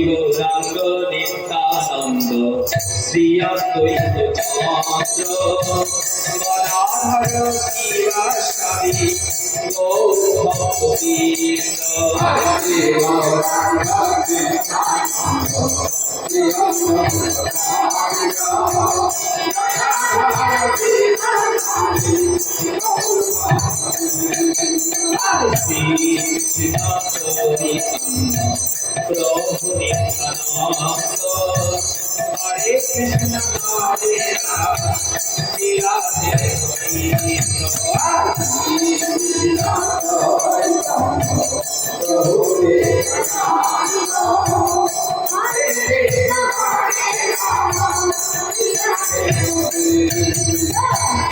গৌরাঙ্গ নিত্যানন্দ শ্রী অদ্বৈত চন্দ্র গদাধর শিবাসাদি গৌর ভক্তবৃন্দ। প্রভু নিত্যানন্দ হরে কৃষ্ণ হরে রাম শ্রী রাধে গোবিন্দ।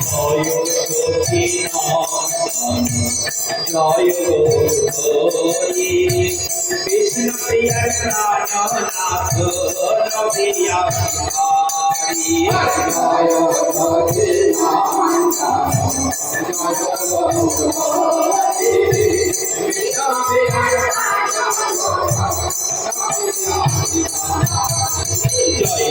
জয় সচিনন্দন জয় গৌরী কৃষ্ণ প্রিয় প্রাণনাথ নবীয়ারি। জয়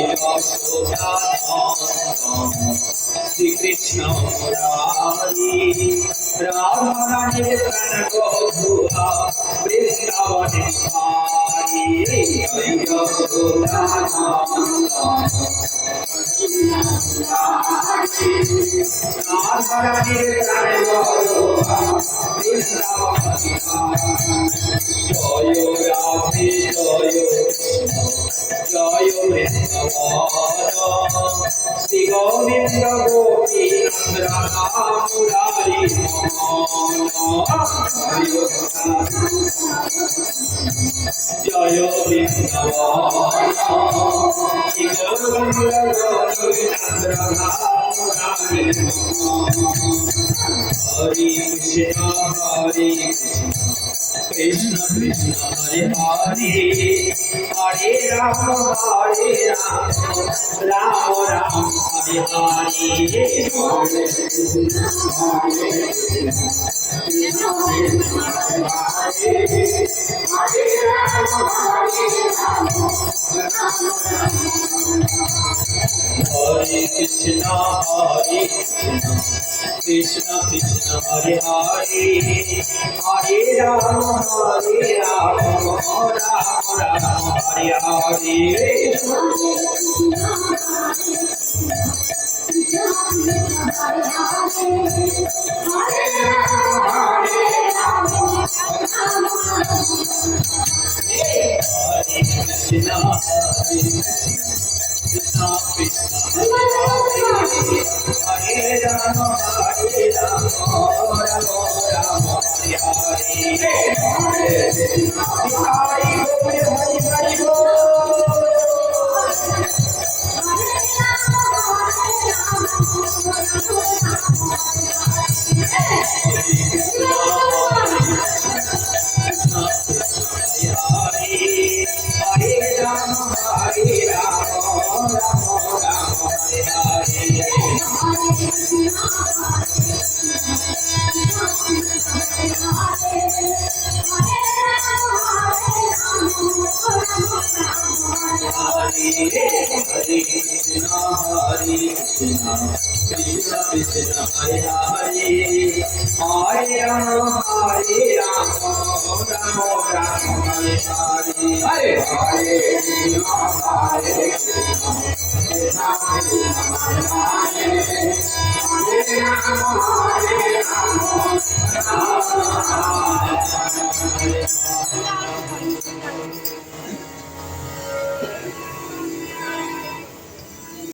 শ্রীকৃষ্ণ মুরারি রাধারানীর প্রাণ বধূয়া বৃন্দাবনে ভারি। জয় রাধারানীর প্রাণ বধূয়া বৃন্দাবনে জয় রাধে জয় জয় বৃন্দাবন শ্রী গোবিন্দ গোপীনাথ রাধা মুরারি জয় বৃন্দাবন শ্রী গোবিন্দ গোপীনাথ রাধা মুরারি। হরে কৃষ্ণ হরে কৃষ্ণ কৃষ্ণ হরে হরে হরে রাম রাম রাম হরে হরে। হরে Krishna Krishna Krishna Hare Hare Hare Ram Ram Ram Hare Hare. Krishna Krishna Krishna Hare Rama Hare Rama Rama Rama Hare Hare. Krishna Krishna Hare Hare Hare Rama Hare Rama Rama Rama Hare Hare. Hare Hare Krishna Krishna Krishna Hare Hare Hare Rama Hare Rama Rama Rama Hare Hare.